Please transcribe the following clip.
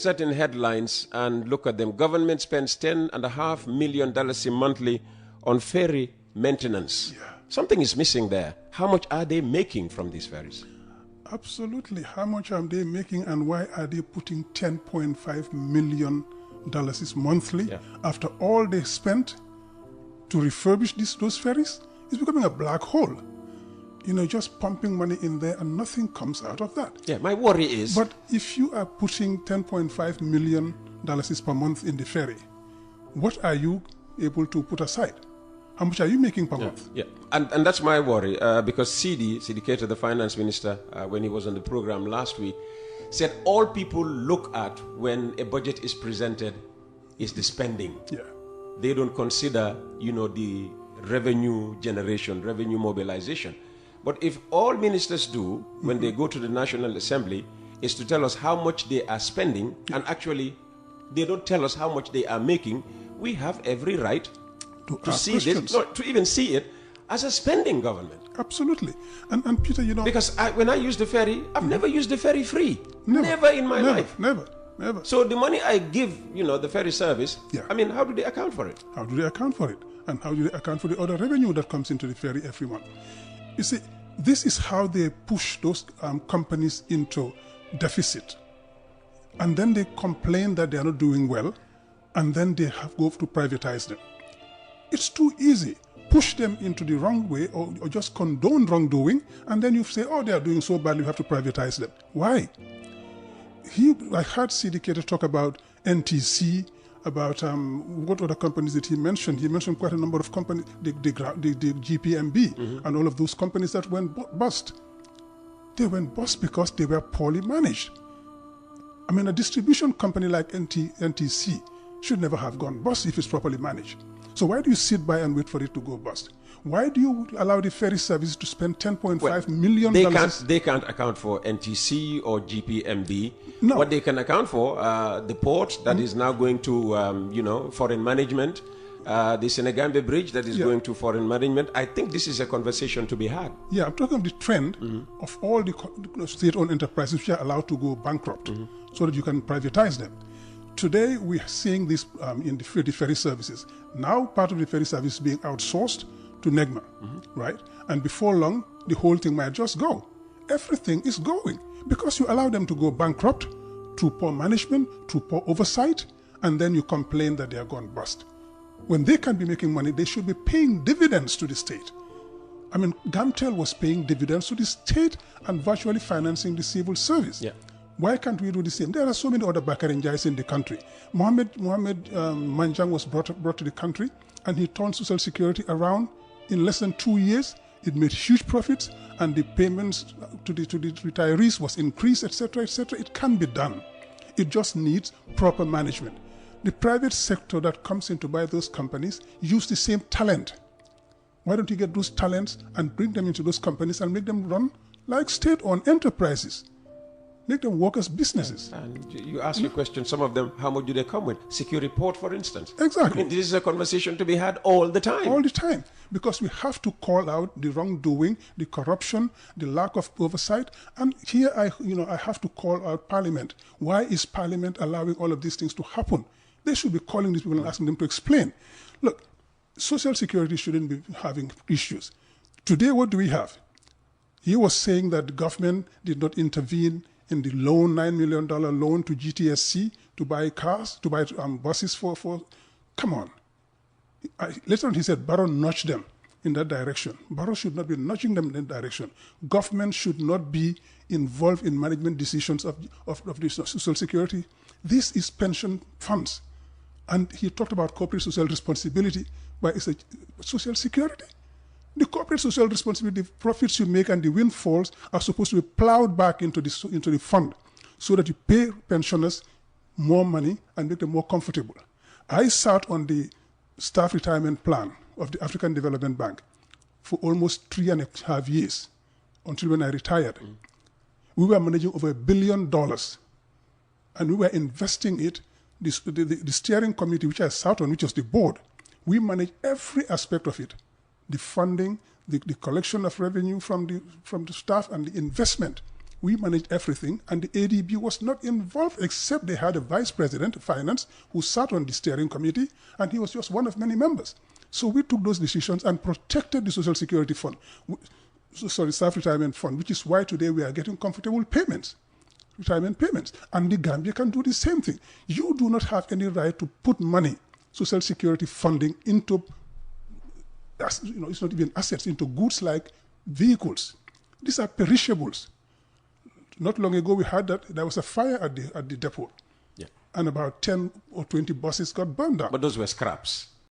certain headlines and look at them. Government spends $10.5 million monthly on ferry maintenance. Yeah. Something is missing there. How much are they making from these ferries? Absolutely. How much are they making, and why are they putting $10.5 million monthly after all they spent to refurbish those ferries? It's becoming a black hole. Just pumping money in there and nothing comes out of that. Yeah, my worry is... But if you are putting $10.5 million per month in the ferry, what are you able to put aside? How much are you making per month? Yeah, and that's my worry, because Sidi Keita, the finance minister, when he was on the program last week, said all people look at when a budget is presented is the spending. Yeah. They don't consider, the revenue generation, revenue mobilization. But if all ministers do, when they go to the National Assembly, is to tell us how much they are spending, and actually they don't tell us how much they are making, we have every right to see this, to even see it as a spending government. Absolutely. And Peter, Because when I use the ferry, I've never used the ferry free. Never in my life. Never. So the money I give, the ferry service, how do they account for it? How do they account for it? And how do they account for the other revenue that comes into the ferry every month? You see, this is how they push those companies into deficit. And then they complain that they are not doing well, and then they go to privatize them. It's too easy. Push them into the wrong way, or just condone wrongdoing, and then you say, oh, they are doing so badly, you have to privatize them. Why? I heard Sidi Keita talk about NTC, about what other companies did he mention? He mentioned quite a number of companies, the GPMB, and all of those companies that went bust. They went bust because they were poorly managed. A distribution company like NTC should never have gone bust if it's properly managed. So why do you sit by and wait for it to go bust? Why do you allow the ferry service to spend $10.5 million? They can't account for NTC or GPMB. No. What they can account for, the port that is now going to, foreign management, the Senegambe bridge that is going to foreign management. I think this is a conversation to be had. Yeah, I'm talking of the trend of all the state-owned enterprises which are allowed to go bankrupt so that you can privatize them. Today, we are seeing this in the ferry services. Now, part of the ferry service is being outsourced to NEGMA, right? And before long, the whole thing might just go. Everything is going because you allow them to go bankrupt, through poor management, through poor oversight, and then you complain that they are gone bust. When they can be making money, they should be paying dividends to the state. Gamtel was paying dividends to the state and virtually financing the civil service. Yeah. Why can't we do the same? There are so many other Bakarinjais in the country. Mohammed Manjang was brought to the country, and he turned Social Security around in less than 2 years. It made huge profits, and the payments to the retirees was increased, etc., etc. It can be done. It just needs proper management. The private sector that comes in to buy those companies use the same talent. Why don't you get those talents and bring them into those companies and make them run like state-owned enterprises? Make them work as businesses. And you ask your question, some of them, how much do they come with? Secure report, for instance. Exactly. This is a conversation to be had all the time. All the time. Because we have to call out the wrongdoing, the corruption, the lack of oversight. And here I have to call out Parliament. Why is Parliament allowing all of these things to happen? They should be calling these people and asking them to explain. Look, Social Security shouldn't be having issues. Today, what do we have? He was saying that the government did not intervene in the loan, $9 million loan to GTSC to buy cars, to buy buses for. Come on. Later on he said Barrow nudged them in that direction. Barrow should not be nudging them in that direction. Government should not be involved in management decisions of the Social Security. This is pension funds. And he talked about corporate social responsibility, but it's a Social Security. The corporate social responsibility, the profits you make and the windfalls are supposed to be plowed back into the fund so that you pay pensioners more money and make them more comfortable. I sat on the staff retirement plan of the African Development Bank for almost 3.5 years until when I retired. We were managing over $1 billion and we were investing it. The steering committee, which I sat on, which was the board, we managed every aspect of it. The funding, the collection of revenue from the staff, and the investment. We managed everything, and the ADB was not involved, except they had a vice president of finance who sat on the steering committee, and he was just one of many members. So we took those decisions and protected the Social Security Fund, self-retirement fund, which is why today we are getting comfortable payments, retirement payments. And the Gambia can do the same thing. You do not have any right to put money, Social Security funding, into, it's not even assets, into goods like vehicles. These are perishables. Not long ago we had that there was a fire at the depot. Yeah. And about 10 or 20 buses got burned down. But those were scraps.